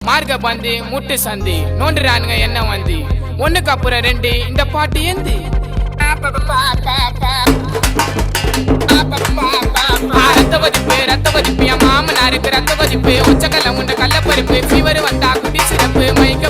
மார்க பந்தி முட்டு சந்தி நோண்டுறானுங்க என்ன வந்து ஒண்ணுக்கு அப்புறம் ரெண்டு இந்த பாட்டு ஏந்தி ரத்த வதிப்பு என் மாமனாருக்கு ரத்த வதிப்பு உச்சக்கல்ல உண்ட கள்ளப்பருப்பு ஃபீவர் வந்தா குடி சிறப்பு மயக்க